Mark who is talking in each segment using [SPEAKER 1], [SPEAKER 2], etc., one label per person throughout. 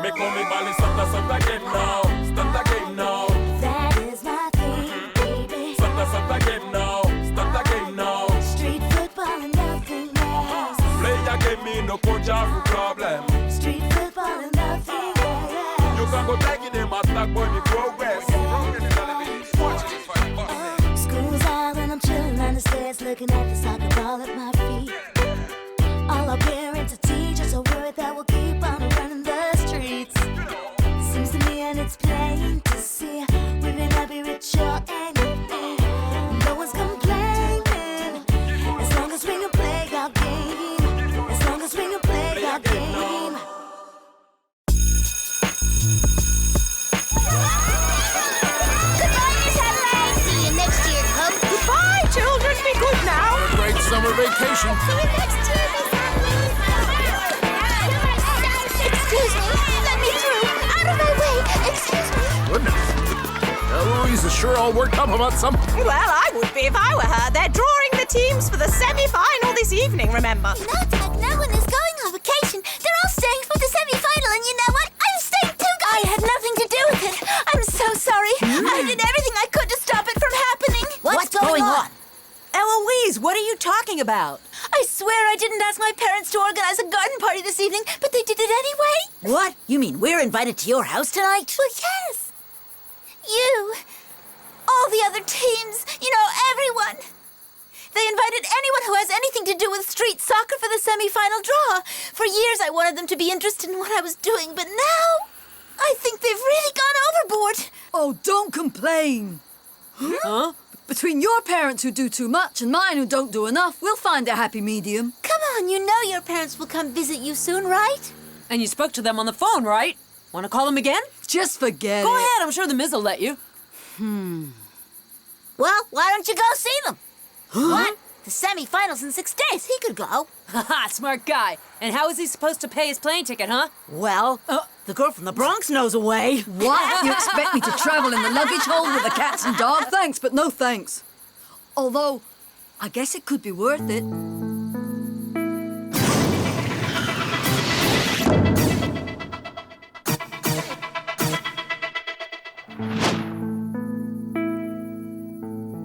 [SPEAKER 1] Make on me bally, start again now. Start again now.
[SPEAKER 2] That is my thing, baby.
[SPEAKER 1] Start again now. Start again now.
[SPEAKER 2] Street football and nothing else.
[SPEAKER 1] Play a game, me no coach or problem.
[SPEAKER 2] Street football and nothing else.
[SPEAKER 1] You can go tagging them attack when you progress.
[SPEAKER 2] School's out and I'm chilling on the stairs, looking at the soccer ball at my feet. All our parents and teachers are worried that we'll keep on running the streets. Seems to me and it's plain to see we may not be rich or anything. No one's complaining as long as we can play our game. As long as we can play our game.
[SPEAKER 3] Goodbye, Miss Adelaide. See you next year, Cub.
[SPEAKER 4] Goodbye, children. Be good now.
[SPEAKER 5] Have a great summer vacation.
[SPEAKER 3] See you next year, Miss Adelaide. Excuse me. Let me through. Out of my way. Excuse me.
[SPEAKER 5] Goodness. Eloise is sure all worked up about something.
[SPEAKER 4] Well, I would be if I were her. They're drawing the teams for the semi-final this evening, remember?
[SPEAKER 3] No, Doug, no one is going on vacation. They're all staying for the semi-final, and you know what? I'm staying too, guys. I had nothing to do with it. I'm so sorry. I did everything I could to stop it from happening.
[SPEAKER 6] What's going on?
[SPEAKER 4] Eloise, what are you talking about?
[SPEAKER 3] I swear I didn't ask my parents to organize a garden party this evening, but they did it anyway.
[SPEAKER 6] What? You mean we're invited to your house tonight?
[SPEAKER 3] Well, yes. You, all the other teams, you know, everyone. They invited anyone who has anything to do with street soccer for the semi-final draw. For years I wanted them to be interested in what I was doing, but now I think they've really gone overboard.
[SPEAKER 7] Oh, don't complain.
[SPEAKER 4] Huh?
[SPEAKER 7] Between your parents who do too much and mine who don't do enough, we'll find a happy medium.
[SPEAKER 3] Come on, you know your parents will come visit you soon, right?
[SPEAKER 4] And you spoke to them on the phone, right? Want to call them again?
[SPEAKER 7] Just forget
[SPEAKER 4] Go
[SPEAKER 7] it.
[SPEAKER 4] ahead, I'm sure the Miz will let you.
[SPEAKER 6] Well, why don't you go see them?
[SPEAKER 3] What? The semi-finals in 6 days. He could go.
[SPEAKER 4] Haha, smart guy. And how is he supposed to pay his plane ticket, huh?
[SPEAKER 6] Well, the girl from the Bronx knows a way.
[SPEAKER 7] What? You expect me to travel in the luggage hold with the cats and dog? Thanks, but no thanks. Although, I guess it could be worth it.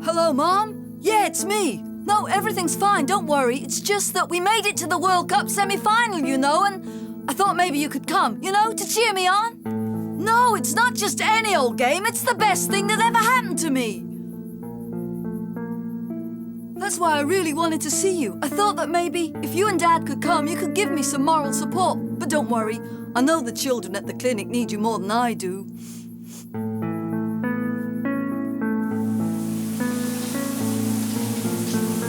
[SPEAKER 7] Hello, Mom? Yeah, it's me. No, everything's fine, don't worry. It's just that we made it to the World Cup semi-final, you know, and I thought maybe you could come, you know, to cheer me on. No, it's not just any old game. It's the best thing that ever happened to me. That's why I really wanted to see you. I thought that maybe if you and Dad could come, you could give me some moral support. But don't worry, I know the children at the clinic need you more than I do.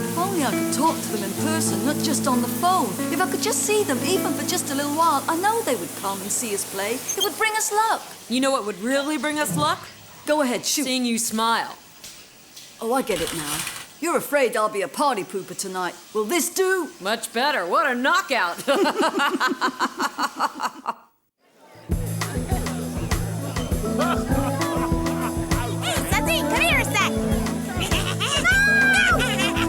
[SPEAKER 7] If only I could talk to them in person, not just on the phone. If I could just see them, even for just a little while, I know they would come and see us play. It would bring us luck.
[SPEAKER 4] You know what would really bring us luck?
[SPEAKER 7] Go ahead, shoot.
[SPEAKER 4] Seeing you smile.
[SPEAKER 7] Oh, I get it now. You're afraid I'll be a party pooper tonight. Will this do?
[SPEAKER 4] Much better. What a knockout.
[SPEAKER 3] Hey, Sudsy, come here a sec.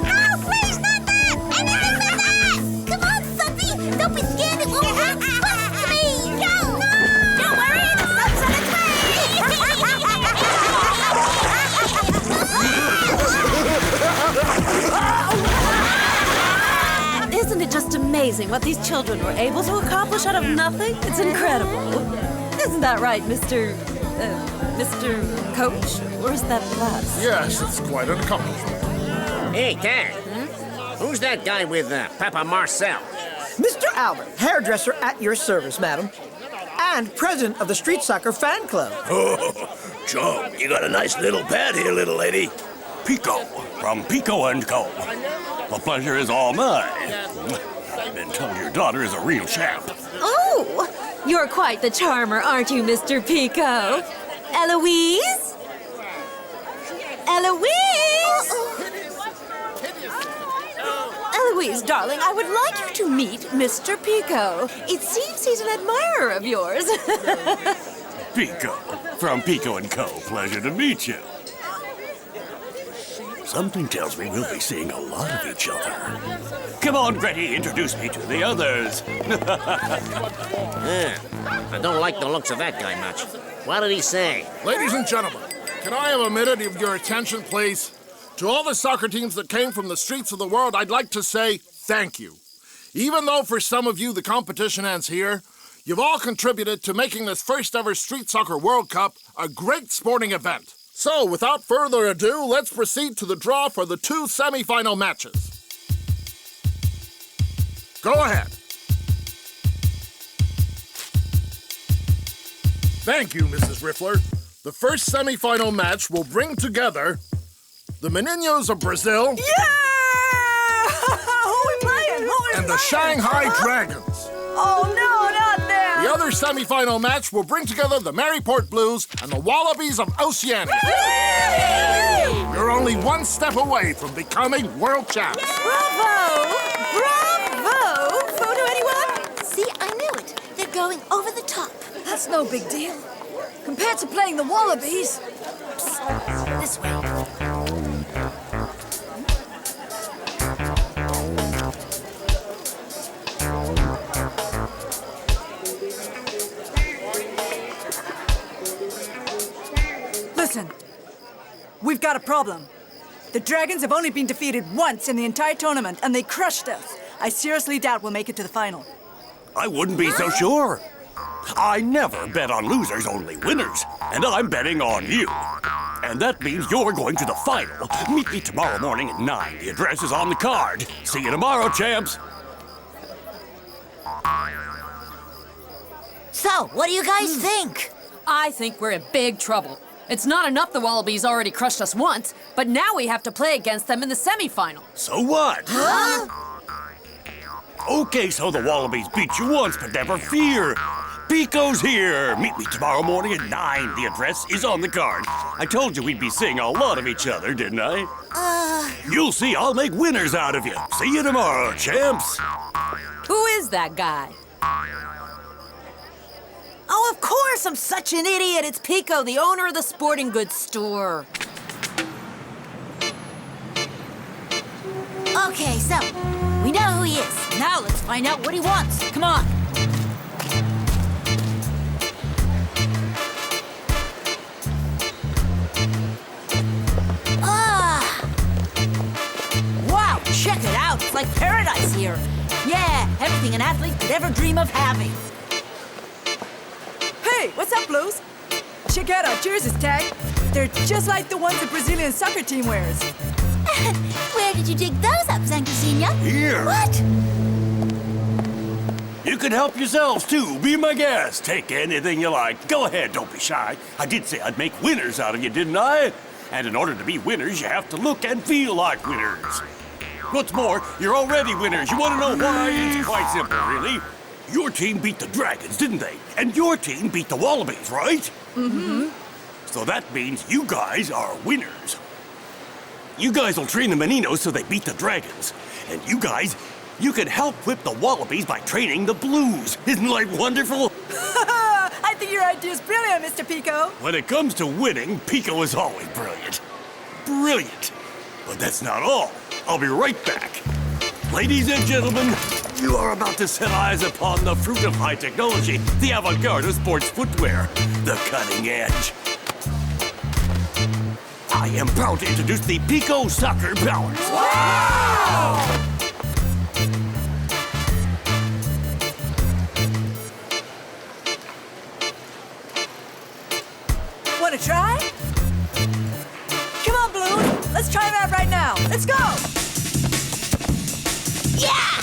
[SPEAKER 3] No, please, not that. Anything but that. Come on, Sudsy. Don't be scared. It won't hurt. Trust me. Go. No. Don't worry. The sub's on its way.
[SPEAKER 4] Isn't it just amazing what these children were able to accomplish out of nothing? It's incredible. Isn't that right, Mr. Coach? Or is that bus?
[SPEAKER 5] Yes, it's quite an accomplishment.
[SPEAKER 8] Hey, Ted. Who's that guy with Papa Marcel?
[SPEAKER 9] Mr. Albert, hairdresser at your service, madam. And president of the Street Soccer Fan Club.
[SPEAKER 10] Oh, Joe, you got a nice little pad here, little lady. Pico, from Pico & Co. The pleasure is all mine. I've been told your daughter is a real champ.
[SPEAKER 4] Oh, you're quite the charmer, aren't you, Mr. Pico? Eloise? Eloise? Eloise, darling, I would like you to meet Mr. Pico. It seems he's an admirer of yours.
[SPEAKER 10] Pico, from Pico & Co. Pleasure to meet you. Something tells me we'll be seeing a lot of each other. Come on, Gretty, introduce me to the others.
[SPEAKER 8] I don't like the looks of that guy much. What did he say?
[SPEAKER 5] Ladies and gentlemen, can I have a minute of your attention, please? To all the soccer teams that came from the streets of the world, I'd like to say thank you. Even though for some of you the competition ends here, you've all contributed to making this first ever Street Soccer World Cup a great sporting event. So, without further ado, let's proceed to the draw for the 2 semi-final matches. Go ahead. Thank you, Mrs. Riffler. The first semi-final match will bring together the Meninos of Brazil.
[SPEAKER 4] Yeah! Who are we playing?
[SPEAKER 5] And the Shanghai Dragons.
[SPEAKER 4] Oh, no, not them!
[SPEAKER 5] The other semi-final match will bring together the Maryport Blues and the Wallabies of Oceania. You're only one step away from becoming world champs.
[SPEAKER 3] Bravo! Bravo! Photo anyone? See, I knew it. They're going over the top.
[SPEAKER 7] That's no big deal. Compared to playing the Wallabies.
[SPEAKER 3] Psst, this way.
[SPEAKER 11] Listen, we've got a problem. The Dragons have only been defeated once in the entire tournament, and they crushed us. I seriously doubt we'll make it to the final.
[SPEAKER 10] I wouldn't be so sure. I never bet on losers, only winners. And I'm betting on you. And that means you're going to the final. Meet me tomorrow morning at 9. The address is on the card. See you tomorrow, champs.
[SPEAKER 3] So, what do you guys think?
[SPEAKER 4] I think we're in big trouble. It's not enough the Wallabies already crushed us once, but now we have to play against them in the semifinal.
[SPEAKER 10] So what?
[SPEAKER 3] Huh?
[SPEAKER 10] Okay, so the Wallabies beat you once, but never fear. Pico's here. Meet me tomorrow morning at 9. The address is on the card. I told you we'd be seeing a lot of each other, didn't I? You'll see I'll make winners out of you. See you tomorrow, champs.
[SPEAKER 4] Who is that guy? Oh, of course, I'm such an idiot. It's Pico, the owner of the sporting goods store.
[SPEAKER 3] Okay, so, we know who he is. Now let's find out what he wants. Come on. Wow, check it out. It's like paradise here. Yeah, everything an athlete could ever dream of having.
[SPEAKER 11] Hey, what's up, Blues? Check out our jerseys tag. They're just like the ones the Brazilian soccer team wears.
[SPEAKER 3] Where did you dig those up, Zancusinha?
[SPEAKER 10] Here.
[SPEAKER 3] What?
[SPEAKER 10] You can help yourselves, too. Be my guest. Take anything you like. Go ahead, don't be shy. I did say I'd make winners out of you, didn't I? And in order to be winners, you have to look and feel like winners. What's more, you're already winners. You want to know why? It's quite simple, really. Your team beat the Dragons, didn't they? And your team beat the Wallabies, right?
[SPEAKER 11] Mm-hmm.
[SPEAKER 10] So that means you guys are winners. You guys will train the Meninos so they beat the Dragons. And you guys, you can help whip the Wallabies by training the Blues. Isn't life wonderful?
[SPEAKER 11] I think your idea's brilliant, Mr. Pico.
[SPEAKER 10] When it comes to winning, Pico is always brilliant. Brilliant. But that's not all. I'll be right back. Ladies and gentlemen, you are about to set eyes upon the fruit of high technology, the avant-garde of sports footwear, the cutting edge. I am proud to introduce the Pico Soccer Powers.
[SPEAKER 11] Wow! Want to try? Come on, Blue. Let's try that right now. Let's go!
[SPEAKER 3] Yeah!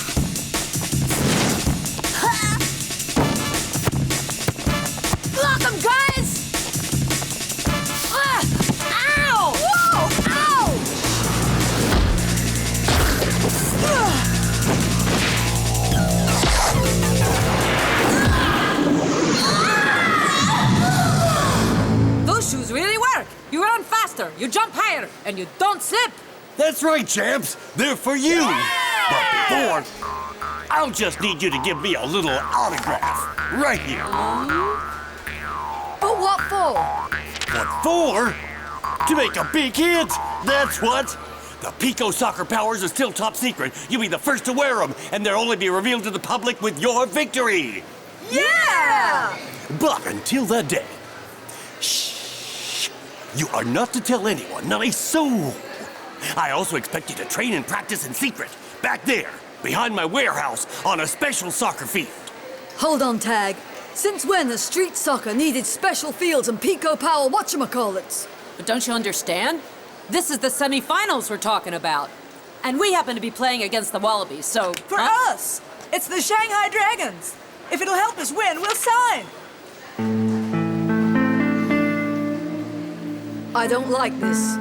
[SPEAKER 3] Block him, guys! Ow! Whoa! Ow!
[SPEAKER 4] Those shoes really work. You run faster, you jump higher, and you don't slip.
[SPEAKER 10] That's right, champs. They're for you. But before, I'll just need you to give me a little autograph. Right here.
[SPEAKER 7] But what for?
[SPEAKER 10] What for? To make a big hit. That's what. The Pico soccer powers are still top secret. You'll be the first to wear them, and they'll only be revealed to the public with your victory.
[SPEAKER 11] Yeah!
[SPEAKER 10] But until that day, shh, you are not to tell anyone, not a soul. I also expect you to train and practice in secret, back there, behind my warehouse, on a special soccer field.
[SPEAKER 7] Hold on, Tag. Since when has street soccer needed special fields and Pico Power whatchamacallits?
[SPEAKER 4] But don't you understand? This is the semifinals we're talking about. And we happen to be playing against the Wallabies, so...
[SPEAKER 11] For us! It's the Shanghai Dragons. If it'll help us win, we'll sign.
[SPEAKER 7] I don't like this.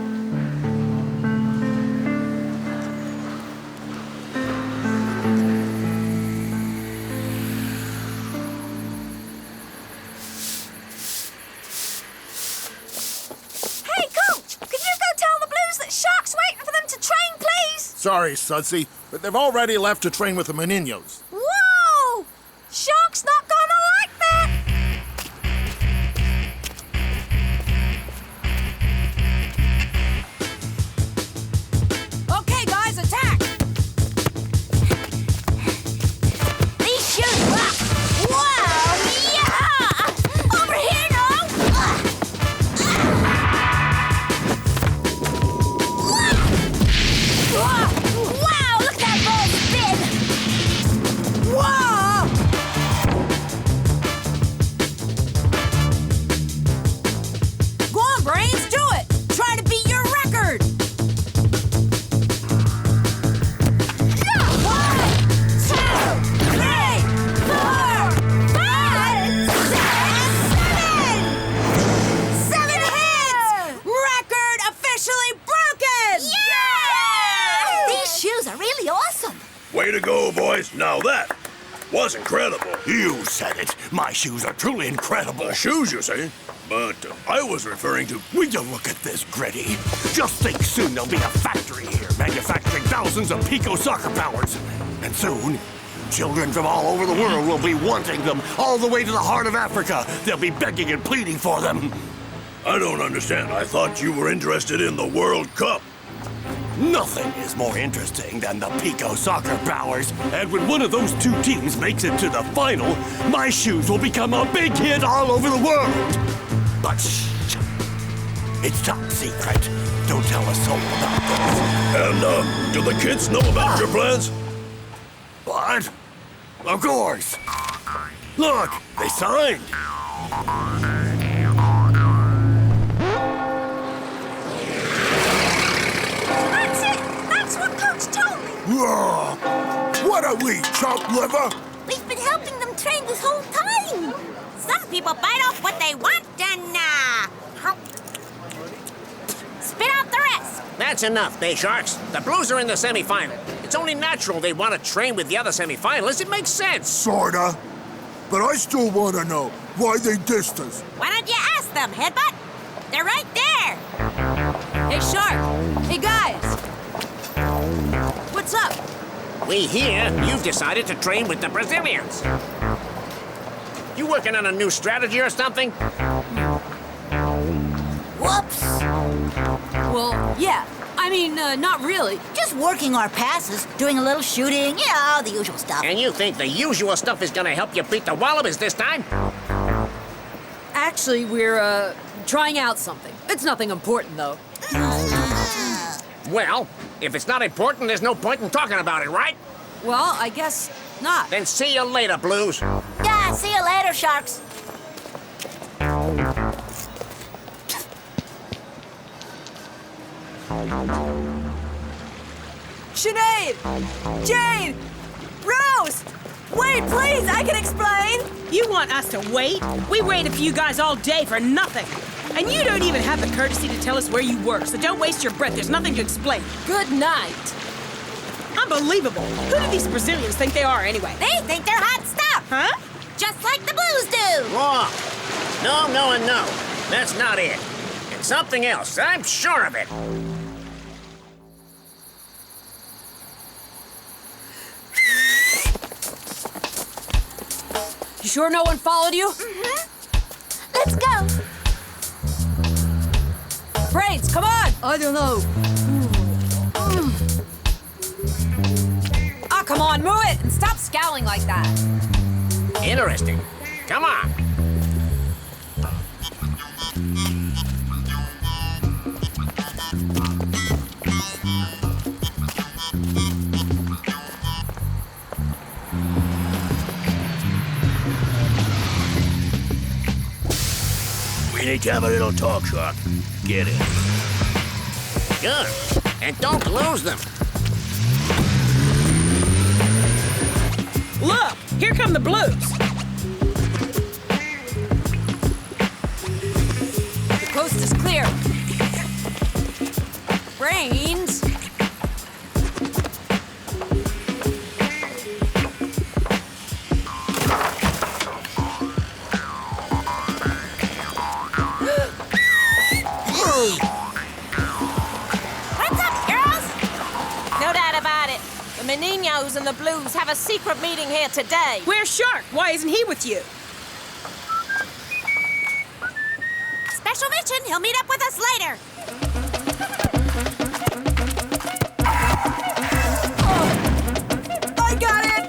[SPEAKER 5] Sorry, Sudsy, but they've already left to train with the Meninos.
[SPEAKER 3] Whoa! Shark's not gonna like that!
[SPEAKER 4] Okay, guys, attack!
[SPEAKER 3] These shoes rock! Wow! Yeah! Over here, no! Wow! Look at that ball spin! Whoa!
[SPEAKER 4] Go on, Brains, do it! Try to beat your record!
[SPEAKER 3] 1, 2, 3, 4, 5, 6, 7! 7 hits!
[SPEAKER 4] Record officially broken!
[SPEAKER 3] Yeah! These shoes are really awesome.
[SPEAKER 12] Way to go, boys. Now that was incredible.
[SPEAKER 10] You said it. My shoes are truly incredible.
[SPEAKER 12] The shoes, you say? But I was referring to...
[SPEAKER 10] Will you look at this, Gritty? Just think, soon there'll be a factory here manufacturing thousands of Pico soccer powers. And soon, children from all over the world will be wanting them all the way to the heart of Africa. They'll be begging and pleading for them.
[SPEAKER 12] I don't understand. I thought you were interested in the World Cup.
[SPEAKER 10] Nothing is more interesting than the Pico soccer powers. And when one of those two teams makes it to the final, my shoes will become a big hit all over the world. But shh, it's top secret. Don't tell a soul about this.
[SPEAKER 12] And, do the kids know about your plans?
[SPEAKER 10] What? Of course. Look, they signed.
[SPEAKER 3] That's it! That's what Coach told me!
[SPEAKER 5] What are we, chunk liver?
[SPEAKER 3] We've been helping them train this whole time! Some people bite off what they want and, spit out the rest!
[SPEAKER 8] That's enough, Bay Sharks. The Blues are in the semifinal. It's only natural they want to train with the other semifinalists. It makes sense.
[SPEAKER 5] Sorta. But I still want to know why they dissed us.
[SPEAKER 3] Why don't you ask them, Headbutt? They're right there!
[SPEAKER 4] Hey, Shark! Hey, guys! What's up?
[SPEAKER 8] We hear you've decided to train with the Brazilians. You working on a new strategy or something?
[SPEAKER 3] Whoops!
[SPEAKER 4] Well, yeah. I mean, not really.
[SPEAKER 3] Just working our passes, doing a little shooting, you know, the usual stuff.
[SPEAKER 8] And you think the usual stuff is gonna help you beat the Wallabies this time?
[SPEAKER 4] Actually, we're, trying out something. It's nothing important, though.
[SPEAKER 8] Well, if it's not important, there's no point in talking about it, right?
[SPEAKER 4] Well, I guess not.
[SPEAKER 8] Then see you later, Blues.
[SPEAKER 3] Yeah, see you later, Sharks.
[SPEAKER 11] Sinead! Jane! Rose! Wait, please, I can explain!
[SPEAKER 13] You want us to wait? We waited for you guys all day for nothing. And you don't even have the courtesy to tell us where you work, so don't waste your breath. There's nothing to explain.
[SPEAKER 4] Good night.
[SPEAKER 13] Unbelievable. Who do these Brazilians think they are, anyway?
[SPEAKER 3] They think they're hot stuff!
[SPEAKER 13] Huh?
[SPEAKER 3] Just like the Blues do!
[SPEAKER 8] Wrong. No, no, and no. That's not it. It's something else. I'm sure of it.
[SPEAKER 4] You sure no one followed you?
[SPEAKER 3] Mm-hmm. Let's go!
[SPEAKER 4] Brains, come on!
[SPEAKER 7] I don't know.
[SPEAKER 4] Oh, come on, move it and stop scowling like that.
[SPEAKER 8] Interesting. Come on.
[SPEAKER 12] We need to have a little talk, Shark. Get it.
[SPEAKER 8] Good. And don't lose them.
[SPEAKER 13] Look, here come the Blues.
[SPEAKER 4] The coast is clear. Brains.
[SPEAKER 14] The Meninos and the Blues have a secret meeting here today.
[SPEAKER 13] Where's Shark? Why isn't he with you?
[SPEAKER 3] Special mission. He'll meet up with us later.
[SPEAKER 11] I got it!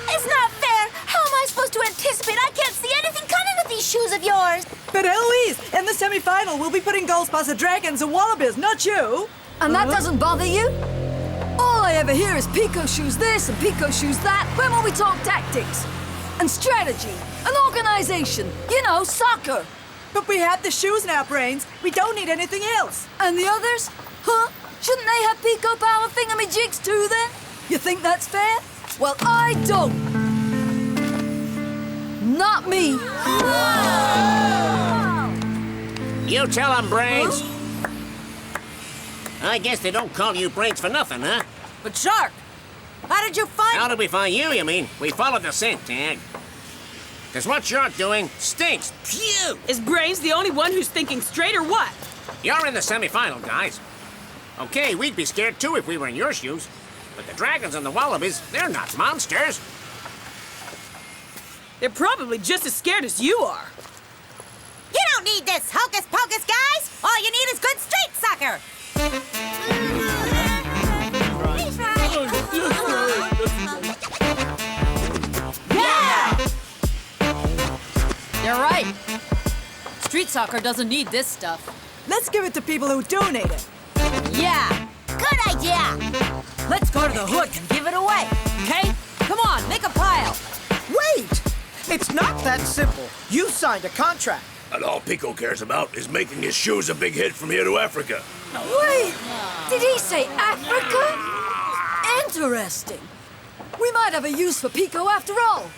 [SPEAKER 3] It's not fair. How am I supposed to anticipate? I can't see anything coming with these shoes of yours.
[SPEAKER 11] But Eloise, in the semi-final, we'll be putting goals past the Dragons and Wallabies, not you.
[SPEAKER 7] And that doesn't bother you? All I ever hear is Pico shoes this and Pico shoes that. When will we talk tactics? And strategy? And organization? You know, soccer.
[SPEAKER 11] But we have the shoes in our brains. We don't need anything else.
[SPEAKER 7] And the others? Huh? Shouldn't they have Pico power thingamajigs too then? You think that's fair? Well, I don't. Not me.
[SPEAKER 8] You tell them, Brains. I guess they don't call you Brains for nothing, huh?
[SPEAKER 4] But Shark, how did you find...
[SPEAKER 8] How did we find you, you mean? We followed the scent tag. Because what you're doing stinks. Phew!
[SPEAKER 13] Is Brains the only one who's thinking straight or what?
[SPEAKER 8] You're in the semi-final, guys. Okay, we'd be scared too if we were in your shoes. But the Dragons and the Wallabies, they're not monsters.
[SPEAKER 13] They're probably just as scared as you are.
[SPEAKER 3] You don't need this hocus pocus, guys. All you need is good street soccer.
[SPEAKER 4] Yeah! You're right. Street soccer doesn't need this stuff.
[SPEAKER 11] Let's give it to people who do need it.
[SPEAKER 4] Yeah.
[SPEAKER 3] Good idea.
[SPEAKER 4] Let's go to the hood and give it away, okay? Come on, make a pile.
[SPEAKER 9] Wait! It's not that simple. You signed a contract.
[SPEAKER 12] And all Pico cares about is making his shoes a big hit from here to Africa.
[SPEAKER 7] Wait! Did he say Africa? Interesting. We might have a use for Pico after all.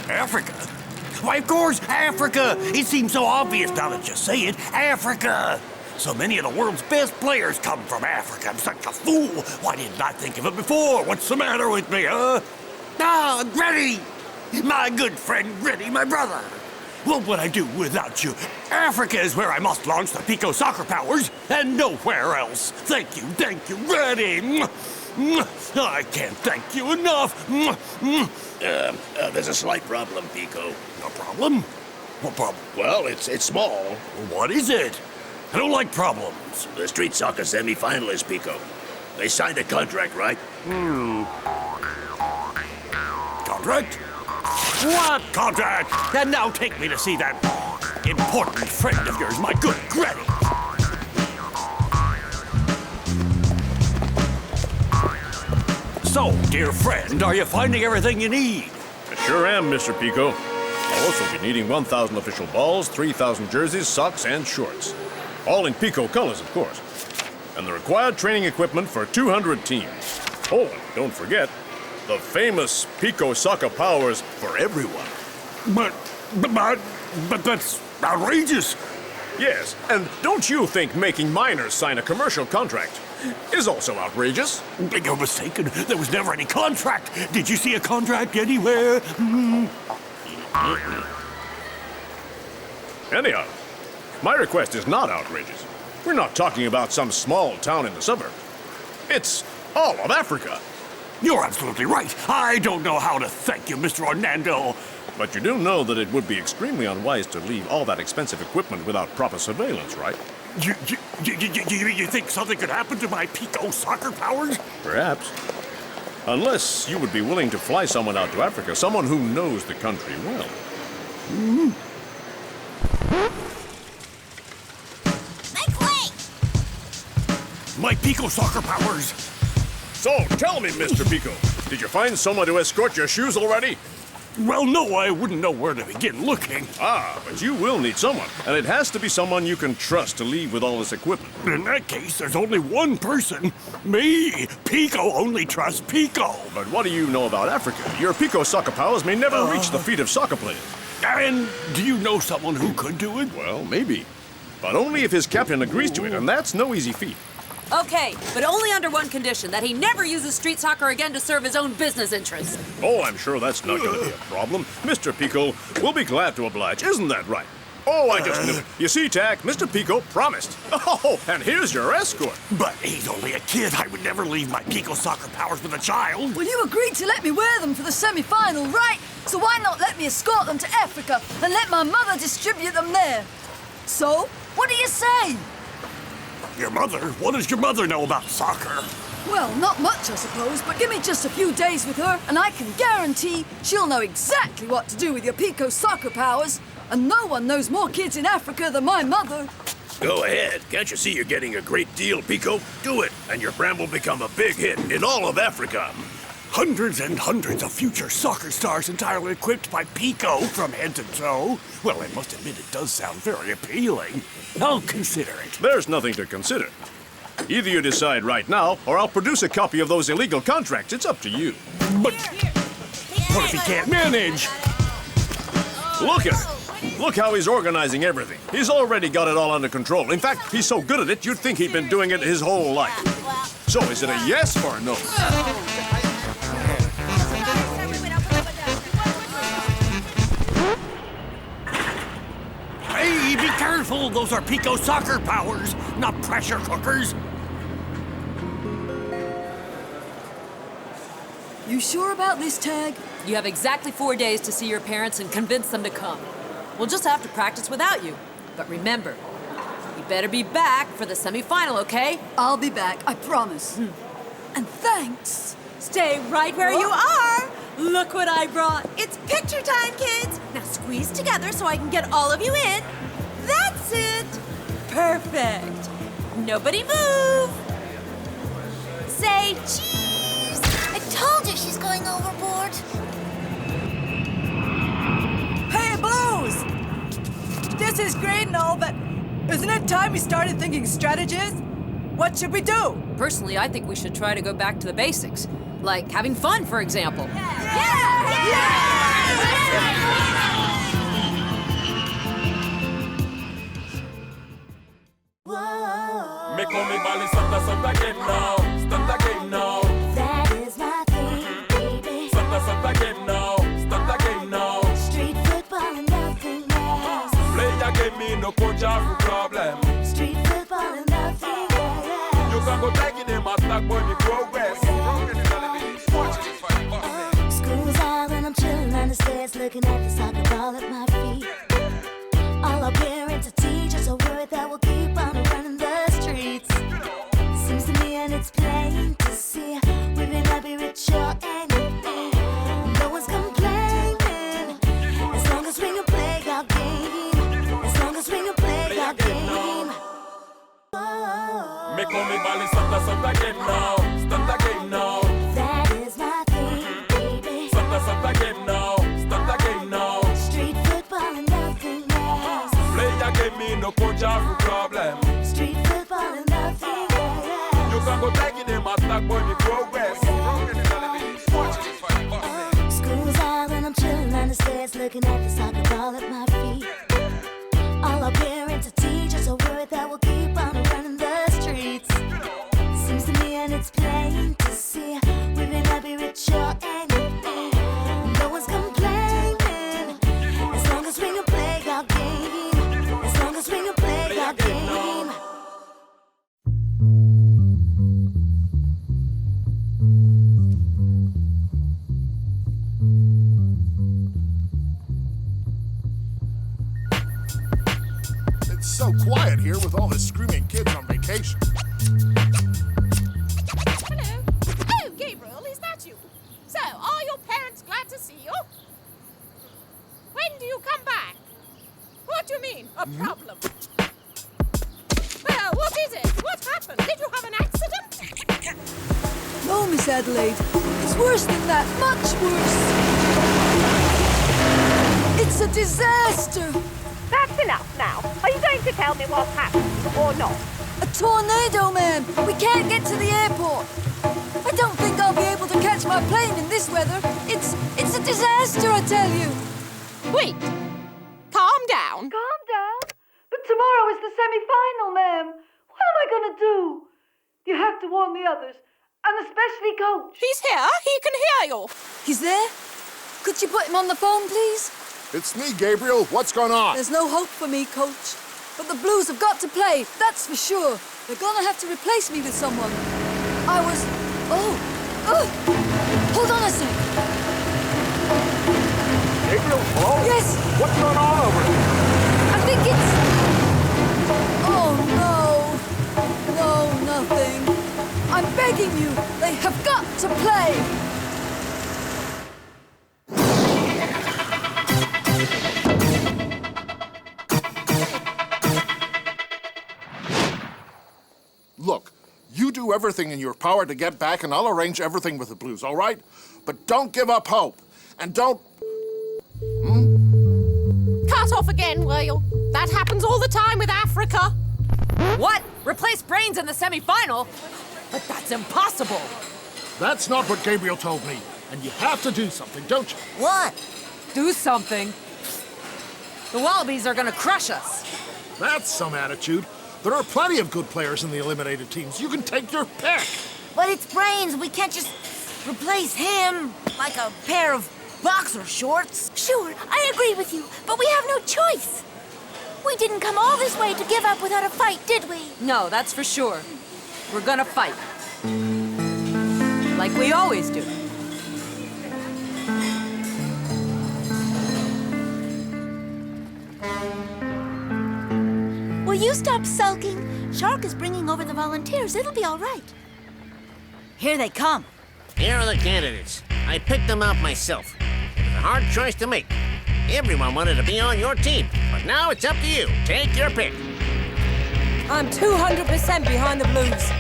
[SPEAKER 10] Africa? Why, of course, Africa! It seems so obvious now that you say it. Africa! So many of the world's best players come from Africa. I'm such a fool. Why didn't I think of it before? What's the matter with me, huh? Ah, Gritty! My good friend Gritty, my brother. What would I do without you? Africa is where I must launch the Pico soccer powers, and nowhere else. Thank you, Gritty. I can't thank you enough.
[SPEAKER 12] There's a slight problem, Pico.
[SPEAKER 10] A problem? What problem?
[SPEAKER 12] Well, it's small.
[SPEAKER 10] What is it? I don't like problems.
[SPEAKER 12] The street soccer semi-finalists, Pico. They signed a contract, right?
[SPEAKER 10] Contract? What contract? And now take me to see that important friend of yours, my good Granny. So, dear friend, are you finding everything you need?
[SPEAKER 15] I sure am, Mr. Pico. I'll also be needing 1,000 official balls, 3,000 jerseys, socks, and shorts. All in Pico colors, of course. And the required training equipment for 200 teams. Oh, and don't forget, the famous Pico soccer powers for everyone.
[SPEAKER 10] But that's outrageous.
[SPEAKER 15] Yes, and don't you think making minors sign a commercial contract is also outrageous?
[SPEAKER 10] You're mistaken. There was never any contract. Did you see a contract anywhere?
[SPEAKER 15] Anyhow, my request is not outrageous. We're not talking about some small town in the suburb. It's all of Africa.
[SPEAKER 10] You're absolutely right. I don't know how to thank you, Mr. Orlando.
[SPEAKER 15] But you do know that it would be extremely unwise to leave all that expensive equipment without proper surveillance, right?
[SPEAKER 10] You think something could happen to my Pico soccer powers?
[SPEAKER 15] Perhaps. Unless you would be willing to fly someone out to Africa, someone who knows the country well.
[SPEAKER 3] Make way!
[SPEAKER 10] My Pico soccer powers!
[SPEAKER 15] So, tell me, Mr. Pico, did you find someone to escort your shoes already?
[SPEAKER 10] Well, no, I wouldn't know where to begin looking.
[SPEAKER 15] Ah, but you will need someone, and it has to be someone you can trust to leave with all this equipment.
[SPEAKER 10] In that case, there's only one person. Me! Pico only trusts Pico.
[SPEAKER 15] But what do you know about Africa? Your Pico soccer powers may never reach the feet of soccer players.
[SPEAKER 10] And do you know someone who could do it?
[SPEAKER 15] Well, maybe. But only if his captain agrees to it, and that's no easy feat.
[SPEAKER 4] Okay, but only under one condition, that he never uses street soccer again to serve his own business interests.
[SPEAKER 15] Oh, I'm sure that's not going to be a problem. Mr. Pico, we'll be glad to oblige. Isn't that right? Oh, I just knew it. You see, Tack, Mr. Pico promised. Oh, and here's your escort.
[SPEAKER 10] But he's only a kid. I would never leave my Pico soccer powers with a child.
[SPEAKER 7] Well, you agreed to let me wear them for the semi-final, right? So why not let me escort them to Africa and let my mother distribute them there? So, what do you say?
[SPEAKER 10] Your mother? What does your mother know about soccer?
[SPEAKER 7] Well, not much, I suppose, but give me just a few days with her, and I can guarantee she'll know exactly what to do with your Pico soccer powers. And no one knows more kids in Africa than my mother.
[SPEAKER 12] Go ahead. Can't you see you're getting a great deal, Pico? Do it, and your brand will become a big hit in all of Africa.
[SPEAKER 10] Hundreds and hundreds of future soccer stars entirely equipped by Pico from head to toe. Well, I must admit it does sound very appealing. I'll consider it.
[SPEAKER 15] There's nothing to consider. Either you decide right now, or I'll produce a copy of those illegal contracts. It's up to you.
[SPEAKER 10] But what if he can't manage?
[SPEAKER 15] Look at it. Look how he's organizing everything. He's already got it all under control. In fact, he's so good at it, you'd think he'd been doing it his whole life. So is it a yes or a no?
[SPEAKER 10] Hey, be careful! Those are Pico soccer powers, not pressure cookers.
[SPEAKER 7] You sure about this, Tag?
[SPEAKER 4] You have exactly 4 days to see your parents and convince them to come. We'll just have to practice without you. But remember, you better be back for the semi-final, okay?
[SPEAKER 7] I'll be back, I promise. And thanks.
[SPEAKER 4] Stay right where you are. Look what I brought. It's picture time, kids. Now squeeze together so I can get all of you in. That's it. Perfect. Nobody move. Say cheese.
[SPEAKER 3] I told you she's going overboard.
[SPEAKER 11] Hey, Blues! This is great and all, but isn't it time we started thinking strategies? What should we do?
[SPEAKER 4] Personally, I think we should try to go back to the basics. Like having fun, for example.
[SPEAKER 1] Make mommy bally Santa game now. Start the game now.
[SPEAKER 2] That is my thing, baby.
[SPEAKER 1] Santa game now. Start the game now.
[SPEAKER 2] Street football and nothing else.
[SPEAKER 1] Play your game, me no coach out for problem.
[SPEAKER 2] Street football and nothing else.
[SPEAKER 1] You can go tagging them and start burning progress.
[SPEAKER 2] School's out and I'm chilling on the stairs, looking at the soccer ball at my feet. All our parents and teachers are worried that we'll keep on running the streets. Seems to me and it's plain to see we may not be rich or anything. No one's complaining as long as we can play our game. As long as we can play our game.
[SPEAKER 1] Make mommy bally Santa game now. Start the game now.
[SPEAKER 2] That is my thing, baby.
[SPEAKER 1] Santa game now. Start the game now.
[SPEAKER 2] Street football and nothing else.
[SPEAKER 1] Play your game, me no coach out for problem.
[SPEAKER 2] Street football and nothing else.
[SPEAKER 1] You can go tagging them and start burning progress.
[SPEAKER 2] School's out and I'm chilling on the stairs, looking at the soccer ball at my feet. All our parents and teachers are worried that we'll keep on running the streets. Seems to me and it's plain to see we may not be rich or anything. No one's complaining as long as we can play our game. As long as we can play our game.
[SPEAKER 5] here with all his screaming kids on vacation.
[SPEAKER 14] Hello. Oh, Gabriel, is that you? So, are your parents glad to see you? When do you come back? What do you mean, a problem? Well, what is it? What happened? Did you have an accident?
[SPEAKER 7] No, Miss Adelaide. It's worse than that. Much worse. It's a disaster.
[SPEAKER 14] That's enough now. Are you going to tell me what's happened or not?
[SPEAKER 7] A tornado, ma'am. We can't get to the airport. I don't think I'll be able to catch my plane in this weather. It's a disaster, I tell you.
[SPEAKER 14] Wait. Calm down.
[SPEAKER 7] Calm down? But tomorrow is the semi-final, ma'am. What am I going to do? You have to warn the others, and especially Coach.
[SPEAKER 14] He's here. He can hear you.
[SPEAKER 7] He's there? Could you put him on the phone, please?
[SPEAKER 5] It's me, Gabriel. What's going on?
[SPEAKER 7] There's no hope for me, Coach. But the Blues have got to play, that's for sure. They're gonna have to replace me with someone. Oh! Hold on a sec.
[SPEAKER 5] Gabriel, hello?
[SPEAKER 7] Yes!
[SPEAKER 5] What's going on over here?
[SPEAKER 7] I think it's... Oh, no. No, nothing. I'm begging you, they have got to play.
[SPEAKER 5] Look, you do everything in your power to get back, and I'll arrange everything with the Blues, all right? But don't give up hope. And don't...
[SPEAKER 14] Cut off again, will you? That happens all the time with Africa.
[SPEAKER 4] What? Replace Brains in the semi-final? But that's impossible.
[SPEAKER 5] That's not what Gabriel told me. And you have to do something, don't you?
[SPEAKER 6] What?
[SPEAKER 4] Do something. The Wallabies are gonna crush us.
[SPEAKER 5] That's some attitude. There are plenty of good players in the eliminated teams. You can take your pick.
[SPEAKER 6] But it's Brains. We can't just replace him like a pair of boxer shorts.
[SPEAKER 3] Sure, I agree with you, but we have no choice. We didn't come all this way to give up without a fight, did we?
[SPEAKER 4] No, that's for sure. We're gonna fight. Like we always do.
[SPEAKER 3] Will you stop sulking? Shark is bringing over the volunteers. It'll be all right.
[SPEAKER 6] Here they come.
[SPEAKER 8] Here are the candidates. I picked them out myself. It was a hard choice to make. Everyone wanted to be on your team, but now it's up to you. Take your pick.
[SPEAKER 14] I'm 200% behind the Blues.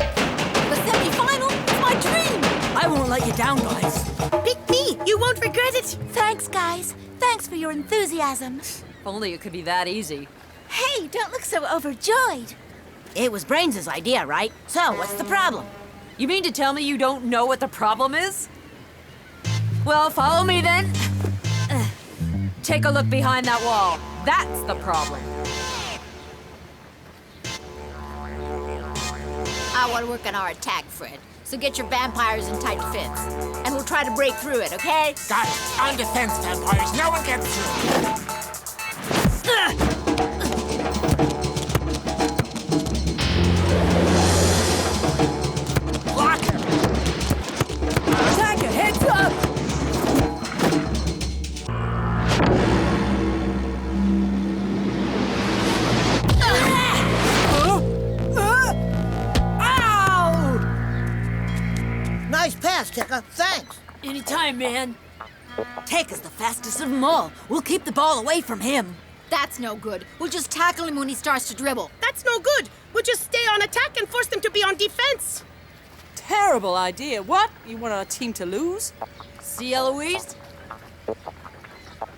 [SPEAKER 3] The semi-final? It's my dream!
[SPEAKER 6] I won't let you down, guys.
[SPEAKER 3] Pick me! You won't regret it! Thanks, guys. Thanks for your enthusiasm.
[SPEAKER 4] If only it could be that easy.
[SPEAKER 3] Hey, don't look so overjoyed.
[SPEAKER 6] It was Brains' idea, right? So, what's the problem?
[SPEAKER 4] You mean to tell me you don't know what the problem is? Well, follow me then. Take a look behind that wall. That's the problem.
[SPEAKER 3] I want to work on our attack, Fred. So get your vampires in tight fits. And we'll try to break through it, okay?
[SPEAKER 8] Got it. On defense, vampires. No one gets through.
[SPEAKER 4] Block him.
[SPEAKER 7] Attack it! Heads up!
[SPEAKER 6] Nice pass, Tekka. Thanks. Anytime, man. Tekka's the fastest of them all. We'll keep the ball away from him.
[SPEAKER 3] That's no good. We'll just tackle him when he starts to dribble.
[SPEAKER 13] That's no good. We'll just stay on attack and force them to be on defense.
[SPEAKER 14] Terrible idea. What? You want our team to lose?
[SPEAKER 6] See, Eloise?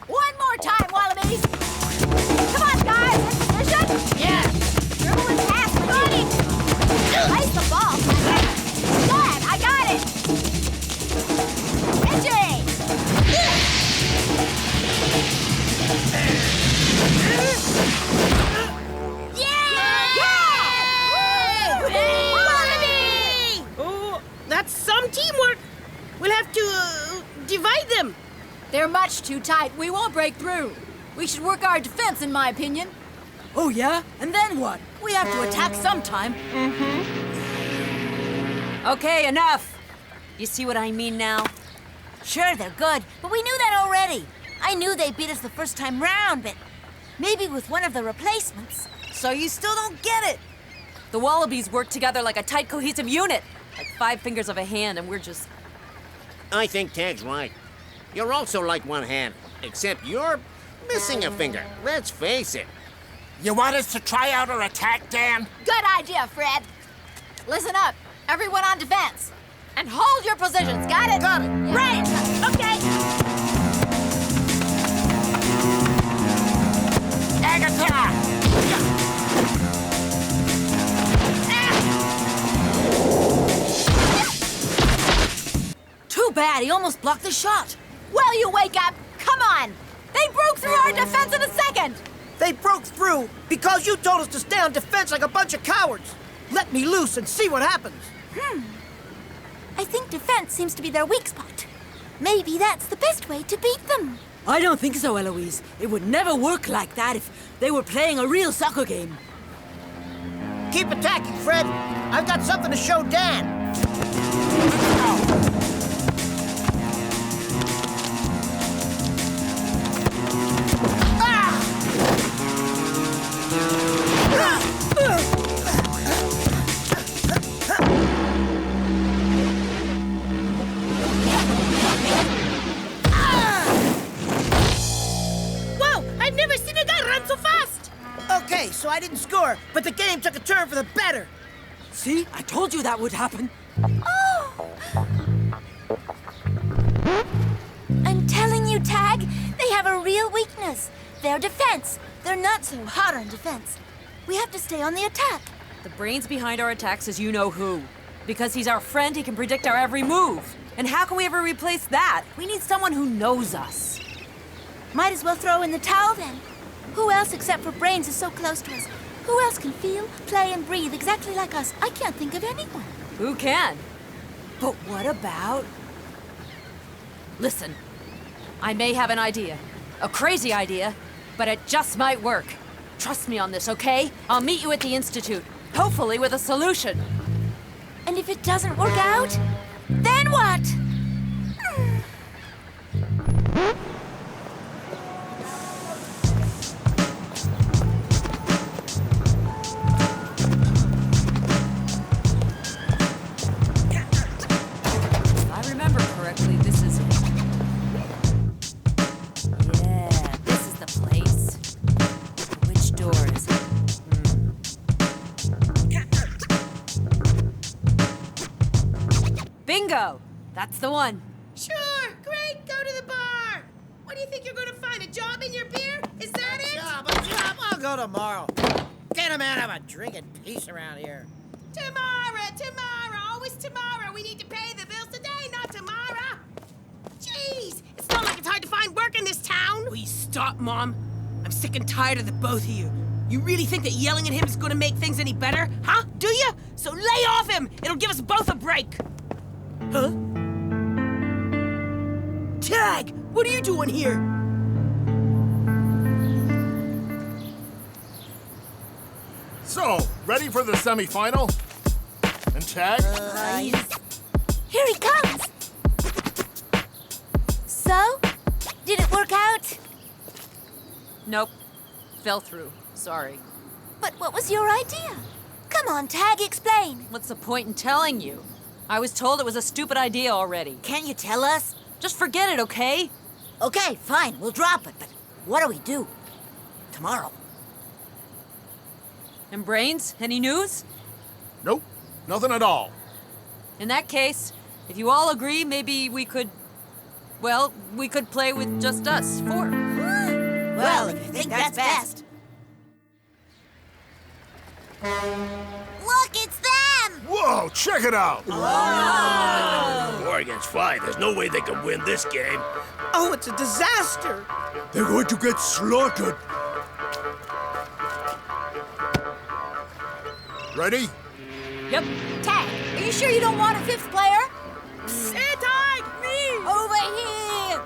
[SPEAKER 3] One more time, Wallabies! Come on, guys! In position?
[SPEAKER 6] Yeah.
[SPEAKER 3] Dribble and pass. We got it! Place the ball. Good, I got it! Pitching!
[SPEAKER 13] Oh, that's some teamwork. We'll have to divide them.
[SPEAKER 7] They're much too tight. We won't break through. We should work our defense, in my opinion.
[SPEAKER 6] Oh, yeah? And then what? We have to attack sometime.
[SPEAKER 4] Okay, enough. You see what I mean now?
[SPEAKER 3] Sure, they're good, but we knew that already. I knew they beat us the first time round, but maybe with one of the replacements.
[SPEAKER 7] So you still don't get it? The Wallabies work together like a tight, cohesive unit. Like 5 fingers of a hand, and we're just...
[SPEAKER 8] I think Tag's right. You're also like one hand, except you're missing a finger. Let's face it.
[SPEAKER 5] You want us to try out our attack, Dan?
[SPEAKER 3] Good idea, Fred. Listen up. Everyone on defense. And hold your positions. Got it?
[SPEAKER 9] Got it.
[SPEAKER 3] Right. Okay.
[SPEAKER 5] Agatha!
[SPEAKER 7] Too bad, he almost blocked the shot.
[SPEAKER 3] Will you wake up? Come on. They broke through our defense in a second.
[SPEAKER 9] They broke through because you told us to stay on defense like a bunch of cowards. Let me loose and see what happens.
[SPEAKER 3] I think defense seems to be their weak spot. Maybe that's the best way to beat them.
[SPEAKER 6] I don't think so, Eloise. It would never work like that if they were playing a real soccer game.
[SPEAKER 9] Keep attacking, Fred. I've got something to show Dan. Okay, so I didn't score, but the game took a turn for the better.
[SPEAKER 6] See? I told you that would happen.
[SPEAKER 3] Oh! I'm telling you, Tag, they have a real weakness. Their defense. They're not so hot on defense. We have to stay on the attack.
[SPEAKER 7] The brains behind our attacks is you-know-who. Because he's our friend, he can predict our every move. And how can we ever replace that? We need someone who knows us.
[SPEAKER 3] Might as well throw in the towel, then. Who else except for Brains is so close to us? Who else can feel, play, and breathe exactly like us? I can't think of anyone.
[SPEAKER 7] Who can? But what about... Listen, I may have an idea. A crazy idea, but it just might work. Trust me on this, okay? I'll meet you at the Institute, hopefully with a solution.
[SPEAKER 3] And if it doesn't work out, then what?
[SPEAKER 7] If I remember correctly, this is it. Yeah, this is the place. Which door is it? Bingo! That's the one.
[SPEAKER 13] Sure, great, go to the bar. What do you think you're going to find, a job in your beer? Is that it?
[SPEAKER 9] A job. I'll go tomorrow. Can't a man have a drink in peace around here?
[SPEAKER 13] Tomorrow, always tomorrow. We need to pay the bills today, not tomorrow. Jeez, it's not like it's hard to find work in this town. Will you stop, Mom? I'm sick and tired of the both of you. You really think that yelling at him is going to make things any better? Huh? Do you? So lay off him. It'll give us both a break. Huh? Tag! What are you doing here?
[SPEAKER 5] So, ready for the semi-final? And Tag?
[SPEAKER 3] Here he comes. So, did it work out?
[SPEAKER 7] Nope. Fell through. Sorry.
[SPEAKER 3] But what was your idea? Come on, Tag, explain.
[SPEAKER 7] What's the point in telling you? I was told it was a stupid idea already.
[SPEAKER 6] Can't you tell us?
[SPEAKER 7] Just forget it, okay?
[SPEAKER 6] Okay, fine, we'll drop it, but what do we do? Tomorrow.
[SPEAKER 7] And Brains, any news?
[SPEAKER 5] Nope, nothing at all.
[SPEAKER 7] In that case, if you all agree, maybe we could... Well, we could play with just us, 4.
[SPEAKER 6] Well, if you think that's best.
[SPEAKER 3] Look, it's them!
[SPEAKER 5] Whoa, check it out!
[SPEAKER 12] 4 against 5. There's no way they can win this game.
[SPEAKER 9] Oh, it's a disaster.
[SPEAKER 12] They're going to get slaughtered.
[SPEAKER 5] Ready?
[SPEAKER 7] Yep.
[SPEAKER 3] Tag, are you sure you don't want a 5th player?
[SPEAKER 13] Hey, Tag! Me!
[SPEAKER 3] Over here!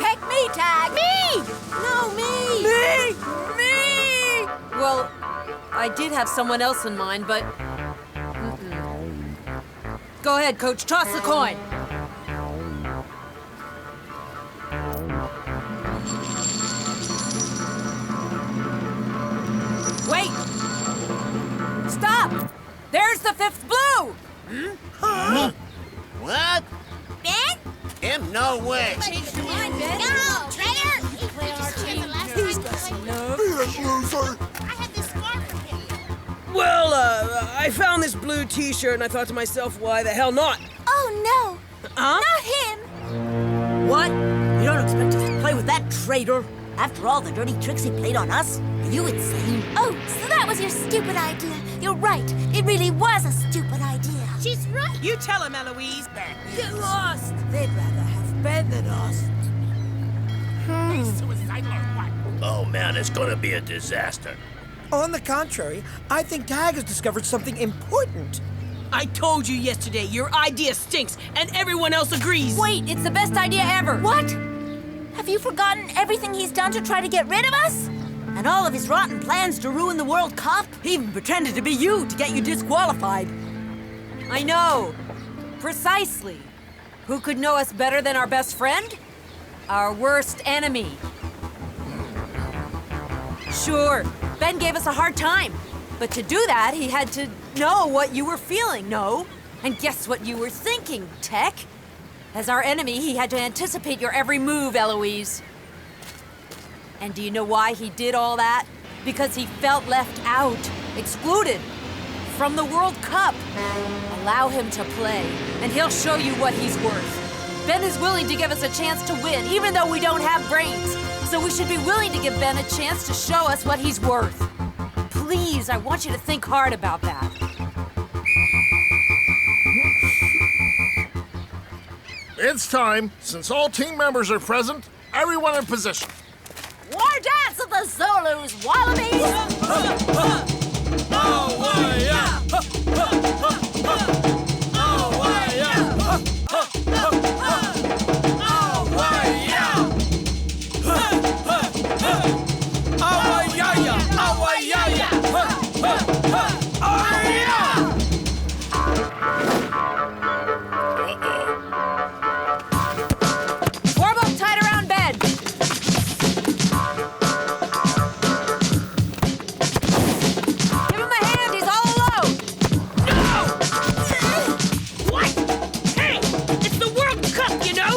[SPEAKER 3] Pick me, Tag! Me! No, me!
[SPEAKER 13] Me!
[SPEAKER 7] Well, I did have someone else in mind, but... Go ahead, Coach. Toss the coin.
[SPEAKER 4] Wait! Stop! There's the 5th blue!
[SPEAKER 8] Huh? What?
[SPEAKER 3] Ben?
[SPEAKER 8] Him? No way.
[SPEAKER 3] Change your mind, Ben. No, traitor! He played on our team.
[SPEAKER 4] He's got some nerve.
[SPEAKER 13] I had this scarf from him.
[SPEAKER 16] Well, I found this blue t-shirt and I thought to myself, why the hell not?
[SPEAKER 3] Oh, no.
[SPEAKER 16] Huh?
[SPEAKER 3] Not him.
[SPEAKER 6] What? You don't expect us to play with that traitor? After all the dirty tricks he played on us? Are you insane?
[SPEAKER 3] Oh, so that was your stupid idea. You're right. It really was a stupid idea.
[SPEAKER 13] She's right. You tell him, Eloise.
[SPEAKER 6] Get lost! They'd rather have Ben than us.
[SPEAKER 13] Suicidal or what?
[SPEAKER 12] Oh man, it's gonna be a disaster.
[SPEAKER 9] On the contrary, I think Tag has discovered something important.
[SPEAKER 16] I told you yesterday, your idea stinks, and everyone else agrees.
[SPEAKER 4] Wait, it's the best idea ever.
[SPEAKER 3] What? Have you forgotten everything he's done to try to get rid of us?
[SPEAKER 6] And all of his rotten plans to ruin the World Cup? He even pretended to be you to get you disqualified.
[SPEAKER 4] I know. Precisely. Who could know us better than our best friend? Our worst enemy. Sure, Ben gave us a hard time. But to do that, he had to know what you were feeling, no? And guess what you were thinking, Tech? As our enemy, he had to anticipate your every move, Eloise. And do you know why he did all that? Because he felt left out, excluded from the World Cup. Allow him to play, and he'll show you what he's worth. Ben is willing to give us a chance to win, even though we don't have brains. So we should be willing to give Ben a chance to show us what he's worth. Please, I want you to think hard about that.
[SPEAKER 5] It's time. Since all team members are present, everyone in position.
[SPEAKER 3] War dance of the Zulus, wallabies!
[SPEAKER 4] Form up tight around Ben. Give him a hand, he's all alone.
[SPEAKER 13] What? Hey, it's the World Cup, you know?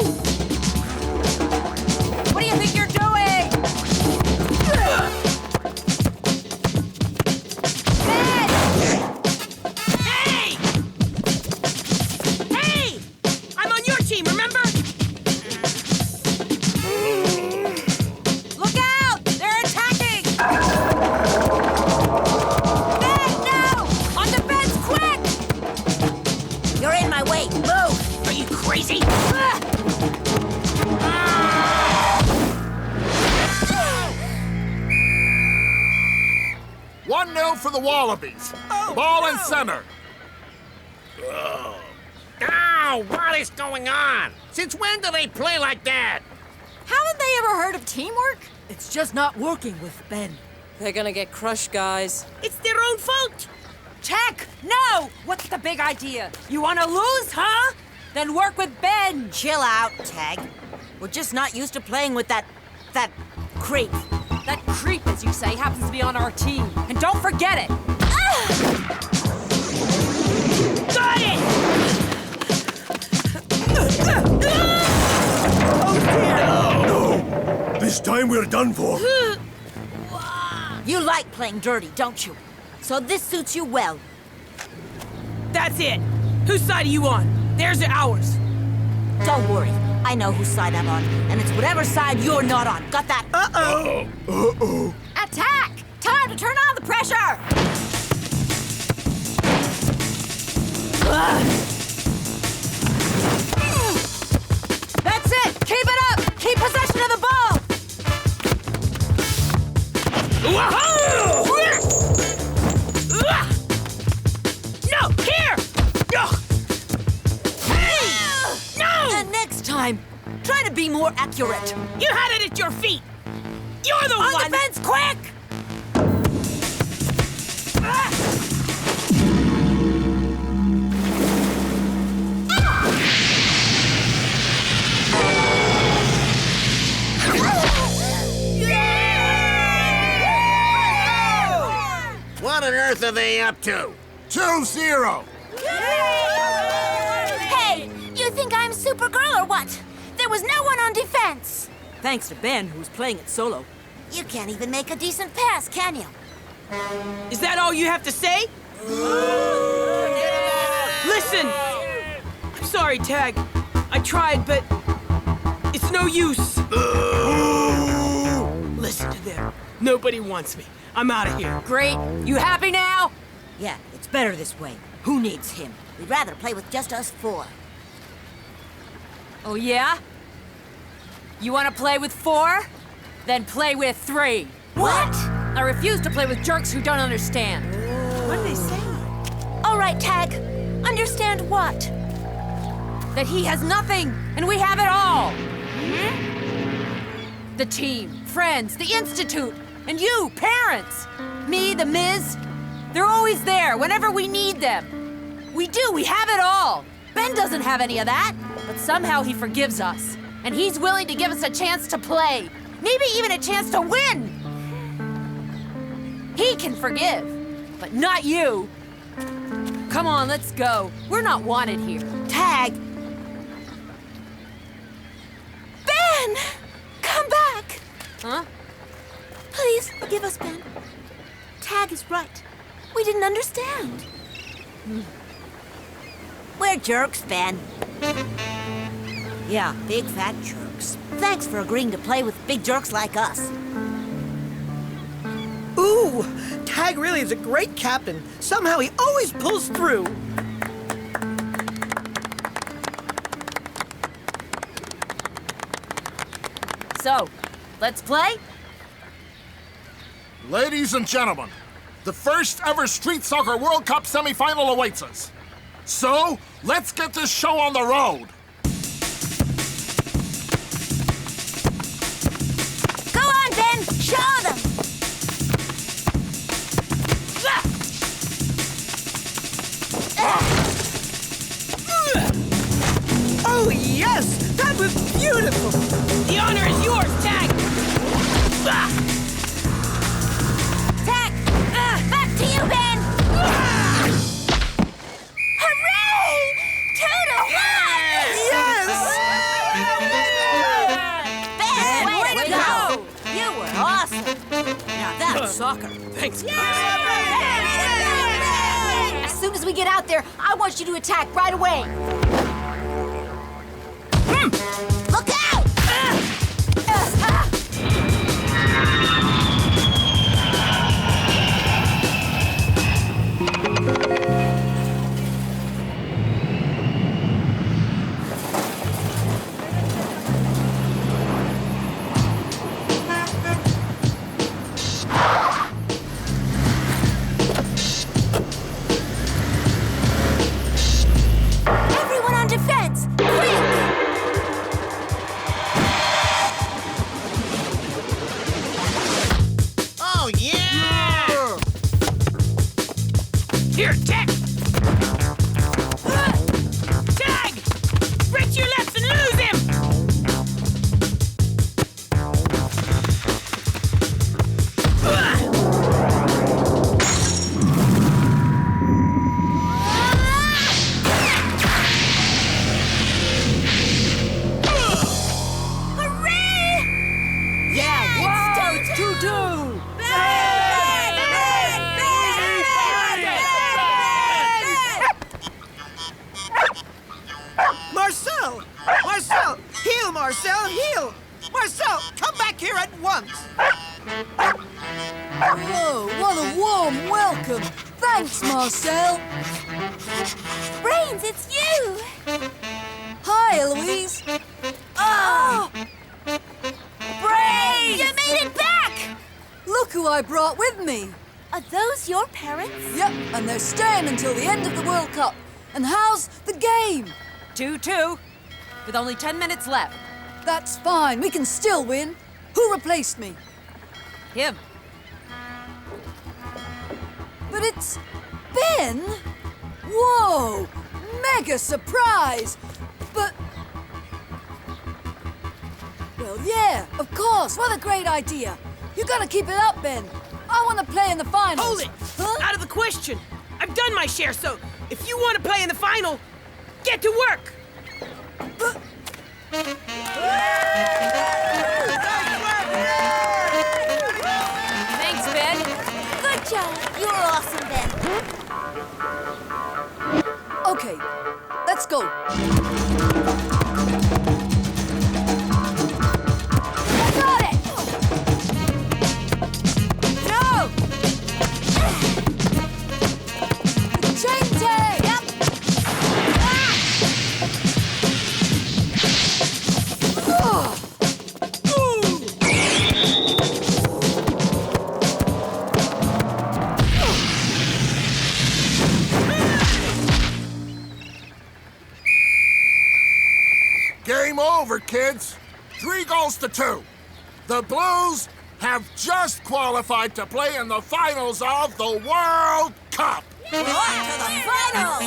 [SPEAKER 4] What do you think you're doing? Ben!
[SPEAKER 13] Hey! Hey! I'm on your team, remember?
[SPEAKER 4] Look out! They're attacking! Ben, no! On defense, quick!
[SPEAKER 6] You're in my way. Move!
[SPEAKER 13] Are you crazy?
[SPEAKER 5] One 0 for the Wallabies. Ball in center.
[SPEAKER 8] Oh, what is going on? Since when do they play like that?
[SPEAKER 7] Haven't they ever heard of teamwork?
[SPEAKER 6] It's just not working with Ben.
[SPEAKER 4] They're gonna get crushed, guys.
[SPEAKER 13] It's their own fault.
[SPEAKER 4] Tech, no! What's the big idea? You wanna lose, huh? Then work with Ben.
[SPEAKER 6] Chill out, Tag. We're just not used to playing with that creep.
[SPEAKER 4] That creep, as you say, happens to be on our team. And don't forget it!
[SPEAKER 13] Got it!
[SPEAKER 12] No! This time we're done for.
[SPEAKER 6] You like playing dirty, don't you? So this suits you well.
[SPEAKER 16] That's it. Whose side are you on? Theirs or ours?
[SPEAKER 6] Don't worry. I know whose side I'm on. And it's whatever side you're not on. Got that?
[SPEAKER 12] Uh-oh. Uh-oh.
[SPEAKER 4] Attack! Time to turn on the pressure! That's it! Keep it up! Keep possession of the ball!
[SPEAKER 13] No, here! No!
[SPEAKER 6] And next time, try to be more accurate.
[SPEAKER 13] You had it at your feet. You're the
[SPEAKER 6] On
[SPEAKER 13] one.
[SPEAKER 6] defense, quick!
[SPEAKER 8] are they up to?
[SPEAKER 5] 2-0.
[SPEAKER 3] Hey, you think I'm Supergirl or what? There was no one on defense.
[SPEAKER 6] Thanks to Ben, who's playing it solo.
[SPEAKER 3] You can't even make a decent pass, can you?
[SPEAKER 16] Is that all you have to say? Listen! I'm sorry, Tag. I tried, but it's no use. Listen to them. Nobody wants me. I'm out of here.
[SPEAKER 6] Great. You happy now?
[SPEAKER 9] Yeah, it's better this way. Who needs him?
[SPEAKER 3] We'd rather play with just us 4.
[SPEAKER 7] Oh, yeah? You want to play with 4? Then play with 3.
[SPEAKER 3] What?
[SPEAKER 7] I refuse to play with jerks who don't understand.
[SPEAKER 16] What did they say?
[SPEAKER 3] All right, Tag. Understand what?
[SPEAKER 7] That he has nothing, and we have it all. The team, friends, the Institute, and you, parents. Me, the Ms. They're always there whenever we need them. We do, we have it all. Ben doesn't have any of that, but somehow he forgives us. And he's willing to give us a chance to play. Maybe even a chance to win. He can forgive, but not you. Come on, let's go. We're not wanted here.
[SPEAKER 3] Tag. Ben! Come back!
[SPEAKER 7] Huh?
[SPEAKER 3] Please forgive us, Ben. Tag is right. We didn't understand.
[SPEAKER 9] We're jerks, Ben. Yeah, big fat jerks.
[SPEAKER 3] Thanks for agreeing to play with big jerks like us.
[SPEAKER 9] Ooh, Tag really is a great captain. Somehow he always pulls through.
[SPEAKER 7] So, let's play?
[SPEAKER 5] Ladies and gentlemen, the first ever Street Soccer World Cup semifinal awaits us. So, let's get this show on the road.
[SPEAKER 3] Go on, Ben! Show them!
[SPEAKER 9] Oh, yes! That was beautiful!
[SPEAKER 16] The honor is yours, Tag!
[SPEAKER 3] Tag! Back to you, Ben! Hooray! 2-1! Yes! Ben, way to go! You were awesome!
[SPEAKER 6] Now that's soccer.
[SPEAKER 16] Thanks.
[SPEAKER 7] As soon as we get out there, I want you to attack right away.
[SPEAKER 3] Look out! Everyone on defense! Quick!
[SPEAKER 8] Oh, yeah!
[SPEAKER 16] Here, Tag! Tag! Break your lefts and lose him!
[SPEAKER 3] Hooray!
[SPEAKER 6] Yeah, wow, it's 2-2.
[SPEAKER 9] Marcel! Marcel! Heal, Marcel, heal! Marcel, come back here at once!
[SPEAKER 7] Whoa, what a warm welcome. Thanks, Marcel.
[SPEAKER 3] Brains, it's you!
[SPEAKER 7] Hi, Eloise.
[SPEAKER 3] Oh! Brains! You made it back!
[SPEAKER 7] Look who I brought with me.
[SPEAKER 3] Are those your parents?
[SPEAKER 7] Yep, and they're staying until the end of the World Cup. And how's the game?
[SPEAKER 6] 2-2, with only 10 minutes left.
[SPEAKER 7] That's fine. We can still win. Who replaced me?
[SPEAKER 6] Him.
[SPEAKER 7] But it's Ben? Whoa! Mega surprise! But... Well, yeah, of course. What a great idea. You gotta keep it up, Ben. I want to play in the finals.
[SPEAKER 16] Hold it! Out of the question. I've done my share, so if you want to play in the final, get to work.
[SPEAKER 7] Thanks, Ben.
[SPEAKER 3] Good job. You're awesome, Ben.
[SPEAKER 7] Okay, let's go. I got it! No! Chain tag! Yep.
[SPEAKER 5] Game over, kids. 3 goals to 2. The Blues have just qualified to play in the finals of the World Cup.
[SPEAKER 3] We're on to the final!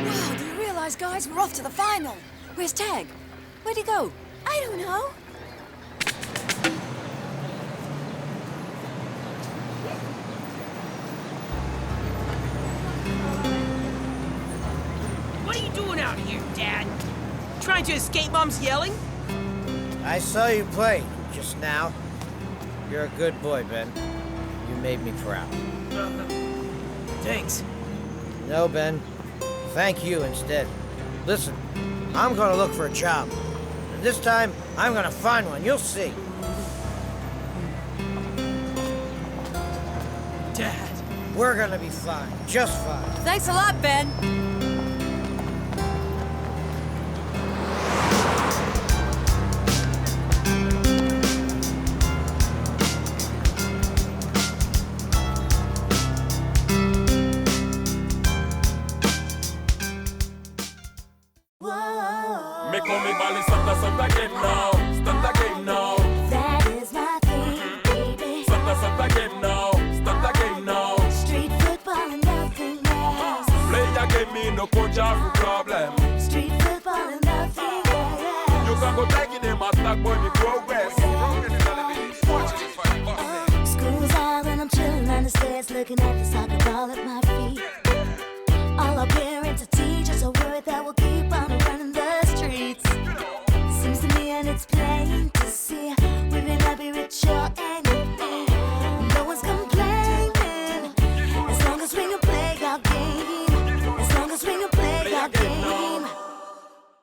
[SPEAKER 7] Wow, do you realize, guys, we're off to the final? Where's Tag? Where'd he go?
[SPEAKER 3] I don't know.
[SPEAKER 16] What are you doing out here, Dad? Trying to escape Mom's yelling?
[SPEAKER 9] I saw you play just now. You're a good boy, Ben. You made me proud.
[SPEAKER 16] Thanks.
[SPEAKER 9] No, Ben. Thank you instead. Listen, I'm gonna look for a job. And this time, I'm gonna find one. You'll see.
[SPEAKER 16] Dad.
[SPEAKER 9] We're gonna be fine. Just fine.
[SPEAKER 7] Thanks a lot, Ben.
[SPEAKER 1] Me come me ball is Santa game now. Start the game now.
[SPEAKER 2] That is my thing, baby.
[SPEAKER 1] Santa game now. Start the game now.
[SPEAKER 2] Street football and nothing else.
[SPEAKER 1] Play a game, me no coach have problem.
[SPEAKER 2] Street football and nothing else.
[SPEAKER 1] You can go tagging him attack when you progress.
[SPEAKER 2] School's out and I'm chilling on the stairs, looking at the soccer ball at my feet. All our parents and teachers are worried that we'll keep on running the streets. Seems to me and it's plain to see we may not be rich or anything. No one's complaining as long as we can play our game. As long as we can play our game.